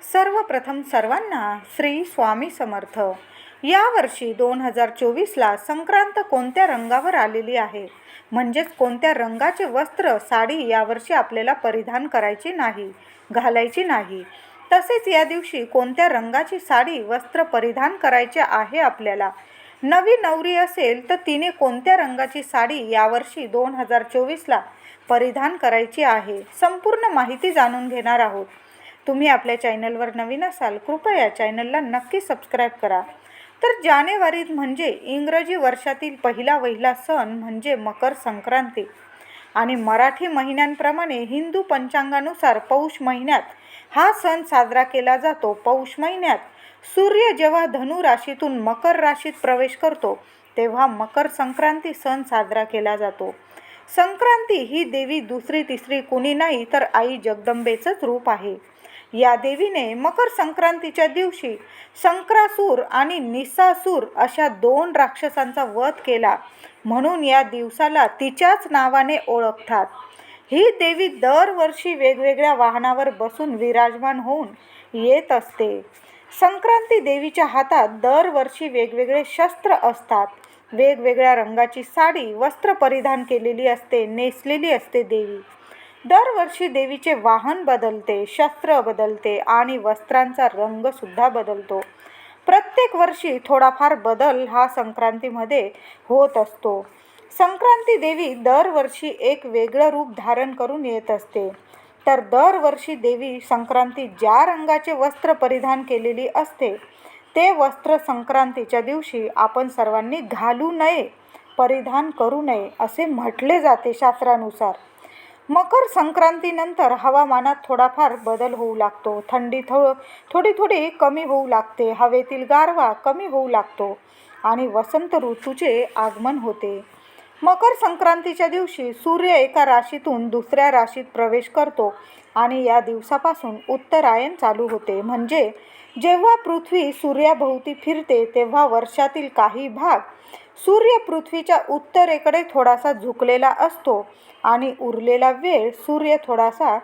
सर्वप्रथम सर्वांना श्री स्वामी समर्थ. यावर्षी 2024ला संक्रांत कोणत्या रंगावर आलेली आहे, म्हणजेच कोणत्या रंगाचे वस्त्र साडी यावर्षी आपल्याला परिधान करायची नाही, घालायची नाही. तसेच या दिवशी कोणत्या रंगाची साडी वस्त्र परिधान करायचे आहे आपल्याला. नवी नवरी असेल तर तिने कोणत्या रंगाची साडी यावर्षी 2024ला परिधान करायची आहे, संपूर्ण माहिती जाणून घेणार आहोत. तुम्ही आपल्या चॅनलवर नवीन असाल कृपया चॅनलला नक्की सबस्क्राईब करा. तर जानेवारी म्हणजे इंग्रजी वर्षातील पहिला सण म्हणजे मकर संक्रांती आणि मराठी महिन्यांप्रमाणे हिंदू पंचांगानुसार पौष महिन्यात हा सण साजरा केला जातो. पौष महिन्यात सूर्य जेव्हा धनु राशीतून मकर राशीत प्रवेश करतो तेव्हा मकर संक्रांती सण साजरा केला जातो. संक्रांती ही देवी दुसरी तिसरी कुणी नाही तर आई जगदंबेचंच रूप आहे. या देवीने मकर संक्रांतीच्या दिवशी संक्रासूर आणि निसासूर अशा 2 राक्षसांचा वध केला, म्हणून या दिवसाला तिच्याच नावाने ओळखतात. ही देवी दरवर्षी वेगवेगळ्या वाहनावर बसून विराजमान होऊन येत असते. संक्रांती देवीच्या हातात दरवर्षी वेगवेगळे शस्त्र असतात. वेगवेगळ्या रंगाची साडी वस्त्र परिधान केलेली असते, नेसलेली असते देवी. दरवर्षी देवीचे वाहन बदलते, शस्त्र बदलते आणि वस्त्रांचा रंग सुद्धा बदलतो. प्रत्येक वर्षी थोडाफार बदल हा संक्रांतीमध्ये होत असतो. संक्रांती देवी दरवर्षी एक वेगळं रूप धारण करून येत असते. तर दरवर्षी देवी संक्रांती ज्या रंगाचे वस्त्र परिधान केलेली असते ते वस्त्र संक्रांतीच्या दिवशी आपण सर्वांनी घालू नये, परिधान करू नये असे म्हटले जाते शास्त्रानुसार. मकर संक्रांतीनंतर हवामानात थोडाफार बदल होऊ लागतो. थंडी थोडी कमी होऊ लागते, हवेतील गारवा कमी होऊ लागतो आणि वसंत ऋतूचे आगमन होते. मकर संक्रांतीच्या दिवशी सूर्य एका राशीतून दुसऱ्या राशीत प्रवेश करतो आणि या दिवसापासून उत्तरायण चालू होते. म्हणजे जेव्हा पृथ्वी सूर्याभोवती फिरते तेव्हा वर्षातील काही भाग सूर्य पृथ्वीच्या उत्तरेकडे थोडासा झुकलेला असतो आणि उरलेला वेळ सूर्य थोडासा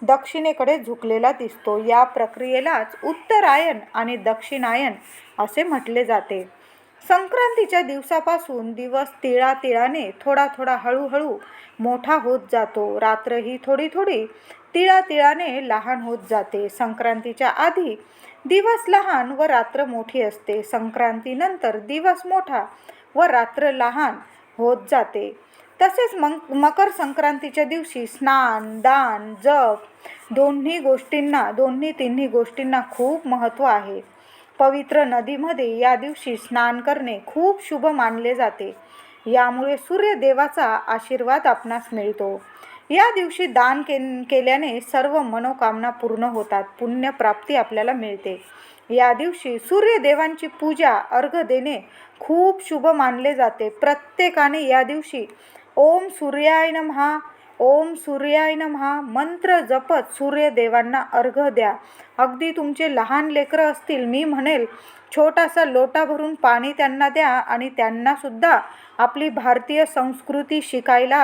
दक्षिणेकडे झुकलेला दिसतो. या प्रक्रियेलाच उत्तरायण आणि दक्षिणायन असे म्हटले जाते. संक्रांतीच्या दिवसापासून दिवस तिळातिळाने थोडा हळूहळू मोठा होत जातो. रात्रही थोडी तिळातिळाने लहान होत जाते. संक्रांतीच्या आधी दिवस लहान व रात्र मोठी असते. संक्रांतीनंतर दिवस मोठा व रात्र लहान होत जाते. तसेच मकर संक्रांतीच्या दिवशी स्नान, दान, जप दोन्ही तिन्ही गोष्टींना खूप महत्त्व आहे. पवित्र नदीमध्ये या दिवशी स्नान करणे खूप शुभ मानले जाते. यामुळे सूर्यदेवाचा आशीर्वाद आपणास मिळतो. या दिवशी दान केल्याने सर्व मनोकामना पूर्ण होतात, पुण्यप्राप्ती आपल्याला मिळते. या दिवशी सूर्यदेवांची पूजा, अर्घ्य देणे खूप शुभ मानले जाते. प्रत्येकाने या दिवशी ओम सूर्याय नमः, ओम सूर्याय नमः मंत्र जपत सूर्यदेवांना अर्घ्य द्या. अगदी तुमचे लहान लेकरं असतील, मी म्हणेल छोटासा लोटा भरून पाणी त्यांना द्या आणि त्यांना सुद्धा आपली भारतीय संस्कृती शिकायला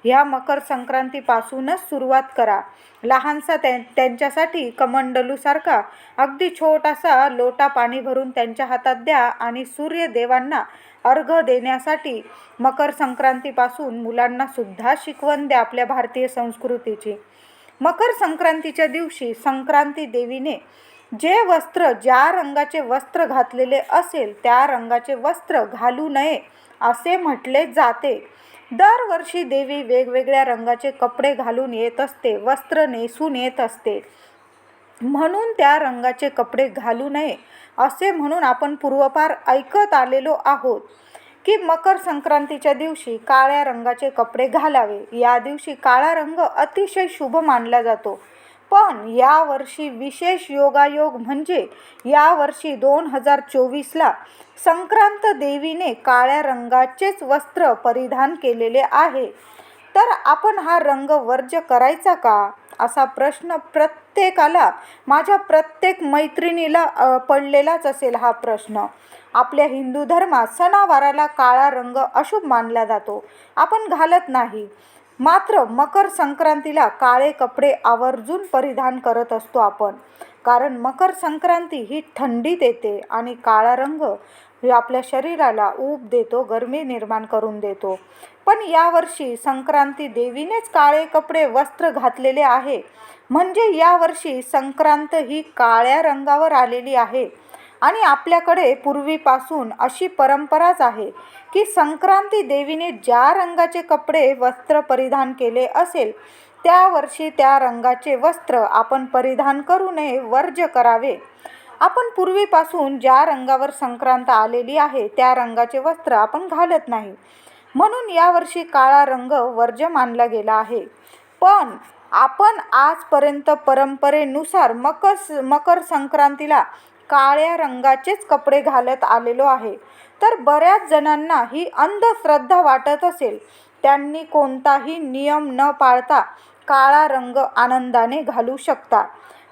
ह्या मकर संक्रांतीपासूनच सुरुवात करा. लहानसा त्यांच्यासाठी कमंडलूसारखा अगदी छोटासा लोटा पाणी भरून त्यांच्या हातात द्या आणि सूर्यदेवांना अर्घ्य देण्यासाठी मकर संक्रांतीपासून मुलांना सुद्धा शिकवण द्या आपल्या भारतीय संस्कृतीची. मकर संक्रांतीच्या दिवशी संक्रांती देवीने ज्या रंगाचे वस्त्र घातलेले असेल त्या रंगाचे वस्त्र घालू नये असे म्हटले जाते. दरवर्षी देवी वेगवेगळ्या रंगाचे कपडे घालून येत असते, वस्त्र नेसून येत असते, म्हणून त्या रंगाचे कपडे घालू नये असे म्हणून आपण पूर्वपार ऐकत आलेलो आहोत की मकर संक्रांतीच्या दिवशी काळ्या रंगाचे कपडे घालावे. या दिवशी काळा रंग अतिशय शुभ मानला जातो. पण यावर्षी विशेष योगायोग म्हणजे यावर्षी 2024ला संक्रांत देवीने काळ्या रंगाचेच वस्त्र परिधान केलेले आहे. तर आपण हा रंग वर्ज्य करायचा का असा प्रश्न प्रत्येकाला, माझ्या प्रत्येक मैत्रिणीला पडलेलाच असेल हा प्रश्न. आपल्या हिंदू धर्मात सणावाराला काळा रंग अशुभ मानला जातो, आपण घालत नाही. मात्र मकर संक्रांतीला काळे कपडे आवर्जून परिधान करत असतो आपण. कारण मकर संक्रांती ही थंडीत येते आणि काळा रंग आपल्या शरीराला ऊब देतो, गरमी निर्माण करून देतो. पण यावर्षी संक्रांती देवीनेच काळे कपडे वस्त्र घातलेले आहे, म्हणजे यावर्षी संक्रांत ही काळ्या रंगावर आलेली आहे. आणि आपल्याकडे पूर्वीपासून अशी परंपराच आहे की संक्रांती देवीने ज्या रंगाचे कपडे वस्त्र परिधान केले असेल त्या वर्षी त्या रंगाचे वस्त्र आपण परिधान करू नये, वर्ज्य करावे. आपण पूर्वीपासून ज्या रंगावर संक्रांत आलेली आहे त्या रंगाचे वस्त्र आपण घालत नाही, म्हणून यावर्षी काळा रंग वर्ज्य मानला गेला आहे. पण आपण आजपर्यंत परंपरेनुसार मकर संक्रांतीला काळ्या रंगाचेच कपडे घालत आलेलो आहे. तर बऱ्याच जणांना ही अंधश्रद्धा वाटत असेल, त्यांनी कोणताही नियम न पाळता काळा रंग आनंदाने घालू शकता.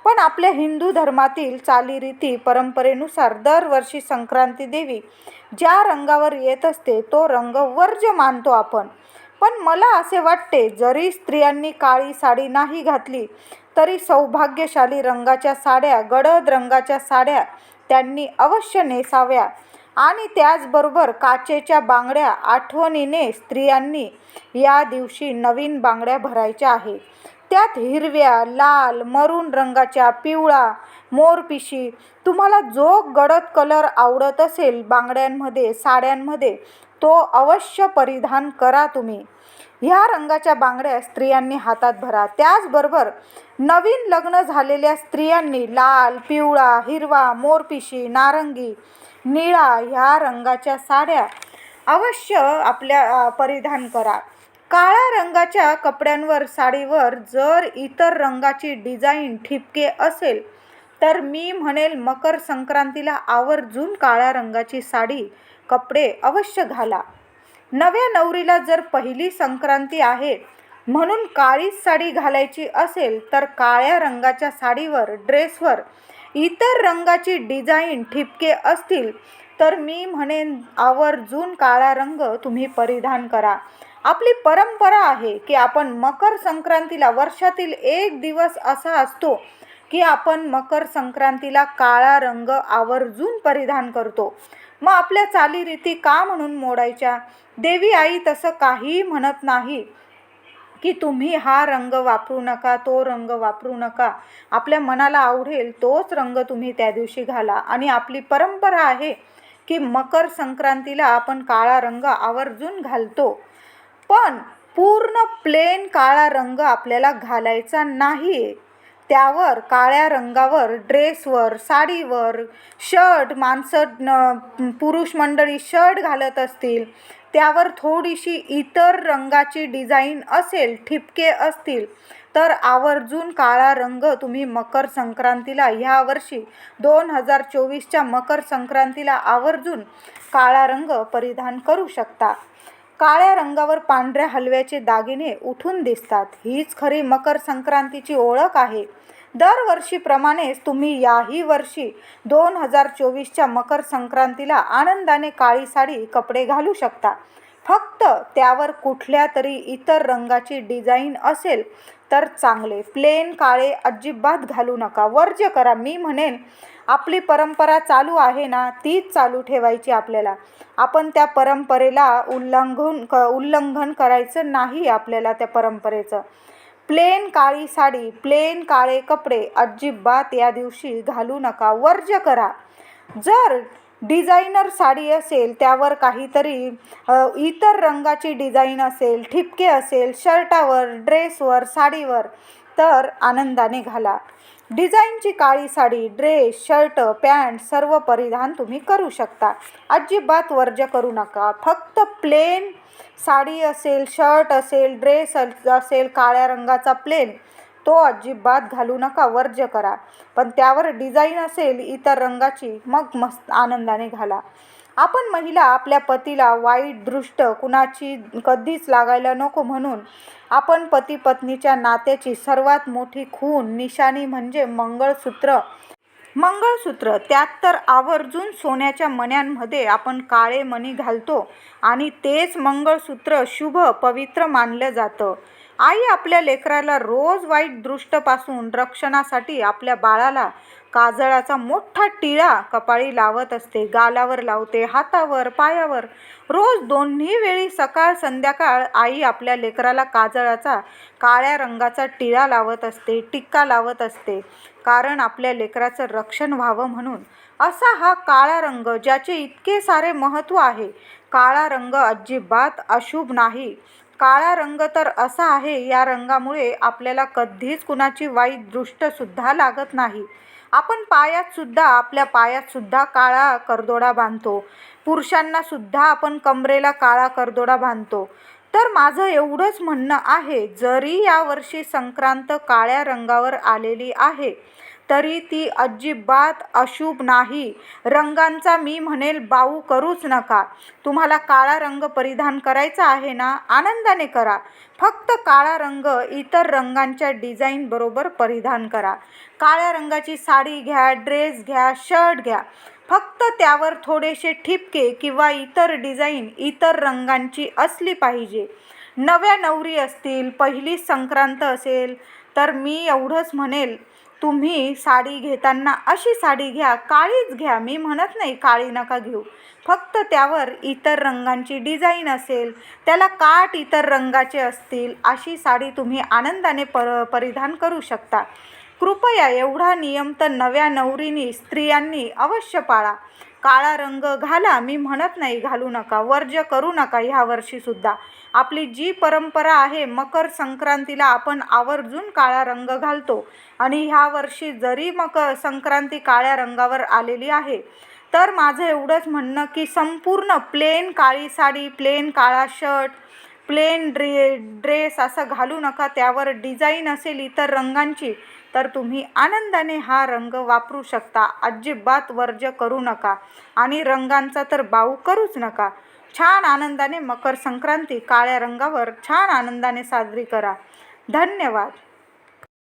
पण आपल्या हिंदू धर्मातील चालीरीती परंपरेनुसार दरवर्षी संक्रांती देवी ज्या रंगावर येत असते तो रंग वर्ज्य मानतो आपण. पण मला असे वाटते, जरी स्त्रियांनी काळी साडी नाही घातली तरी सौभाग्यशाली रंगाच्या साड्या, गडद रंगाच्या साड्या त्यांनी अवश्य नेसाव्या. आणि त्याचबरोबर काचेच्या बांगड्या, आठवणीने स्त्रियांनी या दिवशी नवीन बांगड्या भरायच्या आहे. त्यात हिरव्या, लाल, मरून रंगाच्या, पिवळा, मोरपिशी, तुम्हाला जो गडद कलर आवडत असेल बांगड्यांमध्ये, साड्यांमध्ये, तो अवश्य परिधान करा तुम्ही. ह्या रंगाच्या बांगड्या स्त्रियांनी हातात भरा. त्याचबरोबर नवीन लग्न झालेल्या स्त्रियांनी लाल, पिवळा, हिरवा, मोरपिशी, नारंगी, निळा ह्या रंगाच्या साड्या अवश्य आपल्या परिधान करा. काळ्या रंगाच्या कपड्यांवर, साडीवर जर इतर रंगाची डिझाईन, ठिपके असेल तर मी म्हणेल मकर संक्रांतीला आवर्जून काळ्या रंगाची साडी, कपडे अवश्य घाला. नव्या नवरीला जर पहिली संक्रांती आहे म्हणून काळीच साडी घालायची असेल तर काळ्या रंगाच्या साडीवर, ड्रेसवर इतर रंगाची डिझाईन, ठिपके असतील तर मी म्हणेन आवर्जून काळा रंग तुम्ही परिधान करा. आपली परंपरा आहे की आपण मकर संक्रांतीला, वर्षातील एक दिवस असा असतो की आपण मकर संक्रांतीला काळा रंग आवर्जून परिधान करतो. मग आपल्या चालीरीती का म्हणून मोडायच्या? देवी आई तसं काही म्हणत नाही की तुम्ही हा रंग वापरू नका, तो रंग वापरू नका. आपल्या मनाला आवडेल तोच रंग तुम्ही त्या दिवशी घाला. आणि आपली परंपरा आहे की मकर संक्रांतीला आपण काळा रंग आवर्जून घालतो. पण पूर्ण प्लेन काळा रंग आपल्याला घालायचा नाही. त्यावर काळ्या रंगावर, ड्रेसवर, साडीवर, शर्ट, पुरुष मंडळी शर्ट घालत असतील त्यावर थोडीशी इतर रंगाची डिझाईन असेल, ठिपके असतील तर आवर्जून काळा रंग तुम्ही मकर संक्रांतीला, ह्या वर्षी 2024च्या मकर संक्रांतीला आवर्जून काळा रंग परिधान करू शकता. काळ्या रंगावर पांढऱ्या हलव्याचे दागिने उठून दिसतात. हीच खरी मकर संक्रांतीची ओळख आहे. दरवर्षीप्रमाणेच तुम्ही याही वर्षी 2024च्या मकर संक्रांतीला आनंदाने काळी साडी, कपडे घालू शकता. फक्त त्यावर कुठल्या तरी इतर रंगाची डिझाईन असेल तर चांगले. प्लेन काळे अजिबात घालू नका, वर्ज्य करा. मी म्हणेन आपली परंपरा चालू आहे ना, तीच चालू ठेवायची आपल्याला. आपण त्या परंपरेला उल्लंघन करायचं नाही. आपल्याला त्या परंपरेचं प्लेन काळी साडी, प्लेन काळे कपडे अजिबात या दिवशी घालू नका, वर्ज्य करा. जर डिझायनर साडी असेल, त्यावर काहीतरी इतर रंगाची डिझाईन असेल, ठिपके असेल शर्टावर, ड्रेसवर, साडीवर तर आनंदाने घाला. डिझाईनची काळी साडी, ड्रेस, शर्ट, पॅन्ट सर्व परिधान तुम्ही करू शकता. अजिबात वर्ज्य करू नका. फक्त प्लेन साडी असेल, शर्ट असेल, ड्रेस असेल काळ्या रंगाचा प्लेन, तो अजिबात घालू नका, वर्ज्य करा. पण त्यावर डिझाईन असेल इतर रंगाची, मग मस्त आनंदाने घाला. आपण महिला आपल्या पतीला वाईट दृष्ट कुणाची कधीच लागायला नको, म्हणून आपण पती पत्नीच्या नात्याची सर्वात मोठी खूण निशाणी म्हणजे मंगळसूत्र. त्यात तर आवर्जून सोन्याच्या मण्यांमध्ये आपण काळे मणी घालतो आणि तेच मंगळसूत्र शुभ, पवित्र मानलं जातं. आई आपल्या लेकराला रोज वाईट दृष्टीपासून रक्षणासाठी आपल्या बाळाला काजळाचा मोठा टिळा कपाळी लावत असते. गालावर लावते, हातावर, पायावर. रोज दोन्ही वेळी सकाळ संध्याकाळ आई आपल्या लेकराला काजळाचा काळ्या रंगाचा टिळा लावत असते, टिक्का लावत असते. कारण आपल्या लेकराचं रक्षण व्हावं म्हणून. असा हा काळा रंग ज्याचे इतके सारे महत्त्व आहे. काळा रंग अजिबात अशुभ नाही. काळा रंग तर असा आहे, या रंगामुळे आपल्याला कधीच कुणाची वाईट दृष्टसुद्धा लागत नाही. आपण आपल्या पायात सुद्धा काळा करदोडा बांधतो. पुरुषांना सुद्धा आपण कमरेला काळा करदोडा बांधतो. तर माझं एवढंच म्हणणं आहे, जरी यावर्षी संक्रांत काळ्या रंगावर आलेली आहे तरी ती अजिबात अशुभ नाही. रंगांचा मी म्हणेल बाऊ करूच नका. तुम्हाला काळा रंग परिधान करायचा आहे ना, आनंदाने करा. फक्त काळा रंग इतर रंगांच्या डिझाईन बरोबर परिधान करा. काळ्या रंगाची साडी घ्या, ड्रेस घ्या, शर्ट घ्या. फक्त त्यावर थोडेसे ठिपके किंवा इतर डिझाईन इतर रंगांची असली पाहिजे. नव्या नवरी असतील, पहिली संक्रांत असेल तर मी एवढंच म्हणेल, तुम्ही साडी घेताना अशी साडी घ्या, काळीच घ्या. मी म्हणत नाही काळी नका घेऊ. फक्त त्यावर इतर रंगांची डिझाईन असेल, त्याला काठ इतर रंगाचे असतील, अशी साडी तुम्ही आनंदाने परिधान करू शकता. कृपया एवढा नियम तर नव्या नवरीनी स्त्रियांनी अवश्य पाळा. काळा रंग घाला, मी म्हणत नाही घालू नका, वर्ज्य करू नका. ह्या वर्षीसुद्धा आपली जी परंपरा आहे, मकर संक्रांतीला आपण आवर्जून काळा रंग घालतो. आणि ह्या वर्षी जरी मकर संक्रांती काळ्या रंगावर आलेली आहे तर माझं एवढंच म्हणणं की संपूर्ण प्लेन काळी साडी, प्लेन काळा शर्ट, प्लेन ड्रेस असं घालू नका. त्यावर डिझाईन असेल इतर रंगांची तर तुम्ही आनंदाने हा रंग वापरू शकता. अजिबात वर्ज्य करू नका आणि रंगांचा तर बाऊ करूच नका. छान आनंदाने मकर संक्रांती काळ्या रंगावर छान आनंदाने साजरी करा. धन्यवाद.